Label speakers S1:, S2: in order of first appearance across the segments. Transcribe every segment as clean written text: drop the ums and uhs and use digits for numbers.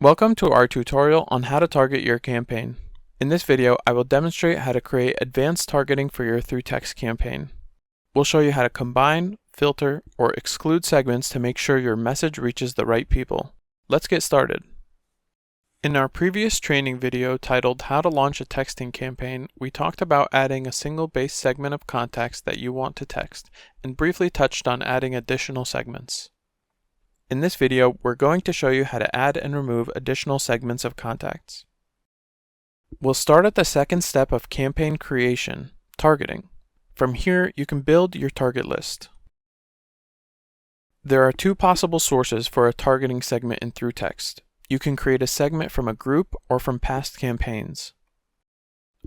S1: Welcome to our tutorial on how to target your campaign. In this video, I will demonstrate how to create advanced targeting for your through-text campaign. We'll show you how to combine, filter, or exclude segments to make sure your message reaches the right people. Let's get started. In our previous training video titled How to Launch a Texting Campaign, we talked about adding a single base segment of context that you want to text, and briefly touched on adding additional segments. In this video, we're going to show you how to add and remove additional segments of contacts. We'll start at the second step of campaign creation, targeting. From here, you can build your target list. There are two possible sources for a targeting segment in ThruText. You can create a segment from a group or from past campaigns.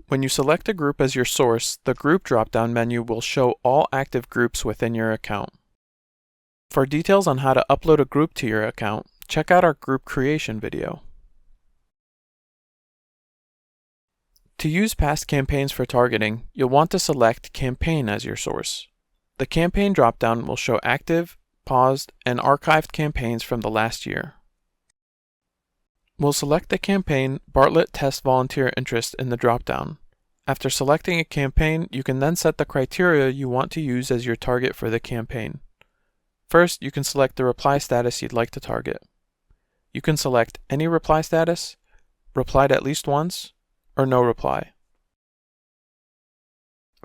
S1: When you select a group as your source, the group drop-down menu will show all active groups within your account. For details on how to upload a group to your account, check out our group creation video. To use past campaigns for targeting, you'll want to select Campaign as your source. The Campaign dropdown will show active, paused, and archived campaigns from the last year. We'll select the campaign Bartlett Test Volunteer Interest in the dropdown. After selecting a campaign, you can then set the criteria you want to use as your target for the campaign. First, you can select the reply status you'd like to target. You can select any reply status, replied at least once, or no reply.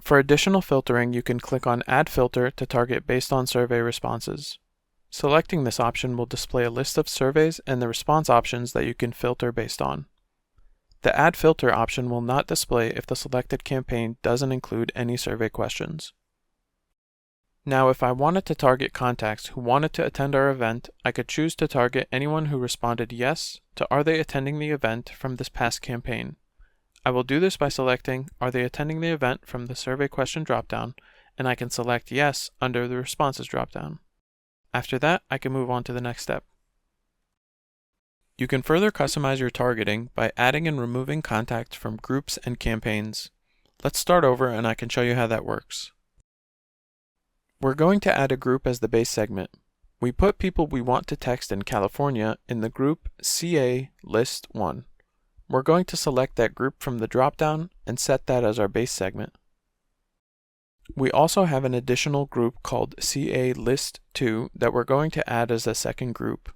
S1: For additional filtering, you can click on Add Filter to target based on survey responses. Selecting this option will display a list of surveys and the response options that you can filter based on. The Add Filter option will not display if the selected campaign doesn't include any survey questions. Now, if I wanted to target contacts who wanted to attend our event, I could choose to target anyone who responded yes to Are they attending the event from this past campaign. I will do this by selecting Are they attending the event from the survey question dropdown, and I can select Yes under the Responses dropdown. After that, I can move on to the next step. You can further customize your targeting by adding and removing contacts from groups and campaigns. Let's start over and I can show you how that works. We're going to add a group as the base segment. We put people we want to text in California in the group CA List 1. We're going to select that group from the dropdown and set that as our base segment. We also have an additional group called CA List 2 that we're going to add as a second group.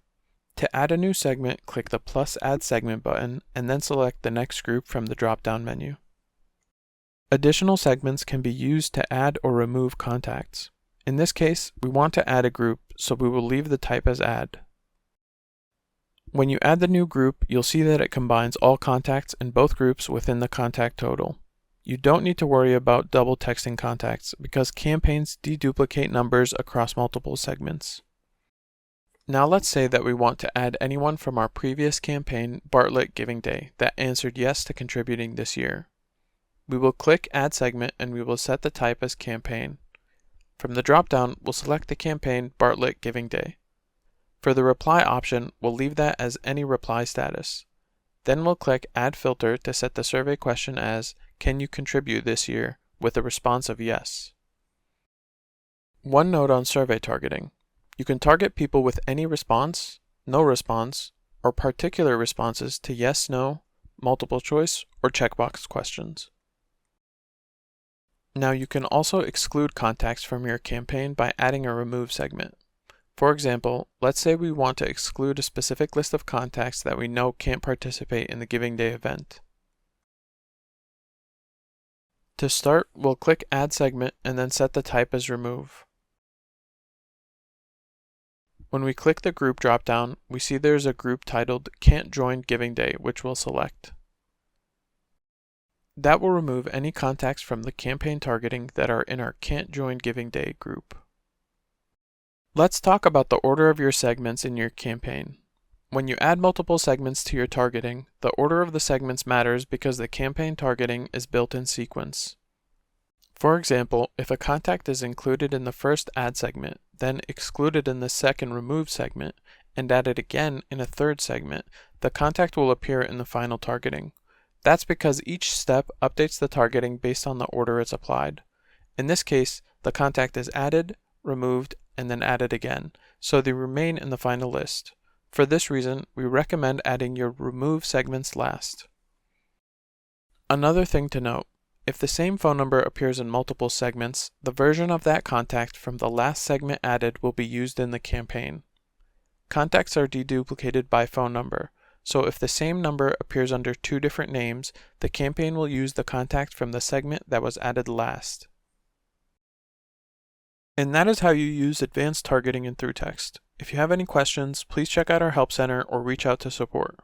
S1: To add a new segment, click the plus Add Segment button and then select the next group from the drop-down menu. Additional segments can be used to add or remove contacts. In this case, we want to add a group, so we will leave the type as Add. When you add the new group, you'll see that it combines all contacts in both groups within the contact total. You don't need to worry about double texting contacts because campaigns deduplicate numbers across multiple segments. Now let's say that we want to add anyone from our previous campaign, Bartlett Giving Day, that answered yes to contributing this year. We will click Add Segment and we will set the type as Campaign. From the dropdown, we'll select the campaign Bartlett Giving Day. For the reply option, we'll leave that as any reply status. Then we'll click Add Filter to set the survey question as Can you contribute this year? With a response of yes. One note on survey targeting. You can target people with any response, no response, or particular responses to yes, no, multiple choice, or checkbox questions. Now you can also exclude contacts from your campaign by adding a remove segment. For example, let's say we want to exclude a specific list of contacts that we know can't participate in the Giving Day event. To start, we'll click Add Segment and then set the type as Remove. When we click the group dropdown, we see there's a group titled Can't Join Giving Day, which we'll select. That will remove any contacts from the campaign targeting that are in our Can't Join Giving Day group. Let's talk about the order of your segments in your campaign. When you add multiple segments to your targeting, the order of the segments matters because the campaign targeting is built in sequence. For example, if a contact is included in the first add segment, then excluded in the second remove segment, and added again in a third segment, the contact will appear in the final targeting. That's because each step updates the targeting based on the order it's applied. In this case, the contact is added, removed, and then added again, so they remain in the final list. For this reason, we recommend adding your remove segments last. Another thing to note, if the same phone number appears in multiple segments, the version of that contact from the last segment added will be used in the campaign. Contacts are deduplicated by phone number, so if the same number appears under two different names, the campaign will use the contact from the segment that was added last. And that is how you use advanced targeting in ThruText. If you have any questions, please check out our Help Center or reach out to support.